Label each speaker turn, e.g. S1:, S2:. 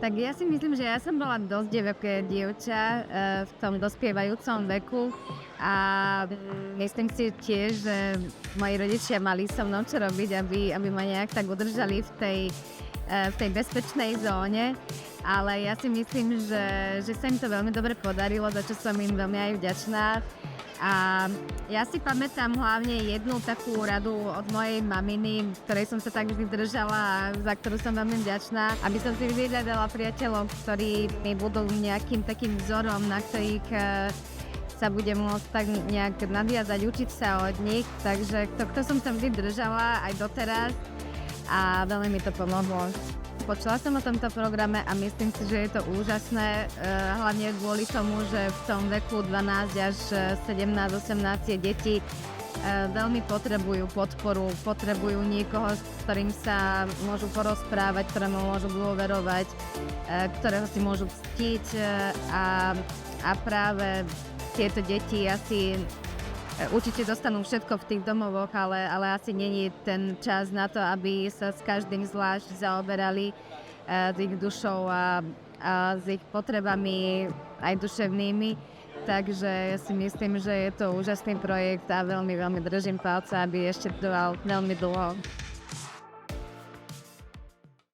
S1: Tak ja si myslím, že ja som bola dosť divoké dievča v tom dospievajúcom veku a myslím si tiež, že moji rodičia mali so mnou čo robiť, aby ma nejak tak udržali v tej bezpečnej zóne. Ale ja si myslím, že sa im to veľmi dobre podarilo, za čo som im veľmi aj vďačná. A ja si pamätám hlavne jednu takú radu od mojej maminy, ktorej som sa tak vždy držala a za ktorú som veľmi vďačná, aby som si vyhľadala priateľov, ktorí mi budú nejakým takým vzorom, na ktorých sa budem môcť tak nejak nadviazať, učiť sa od nich. Takže to som sa vždy držala aj doteraz a veľmi mi to pomohlo. Počula som o tomto programe a myslím si, že je to úžasné, hlavne kvôli tomu, že v tom veku 12 až 17-18 deti veľmi potrebujú podporu, potrebujú niekoho, s ktorým sa môžu porozprávať, ktorému môžu dôverovať, ktorého si môžu ctiť a práve tieto deti asi určite dostanú všetko v tých domovoch, ale asi není ten čas na to, aby sa s každým zvlášť zaoberali s ich dušou a s ich potrebami aj duševnými. Takže ja si myslím, že je to úžasný projekt a veľmi, veľmi držím palce, aby ešte trval veľmi dlho.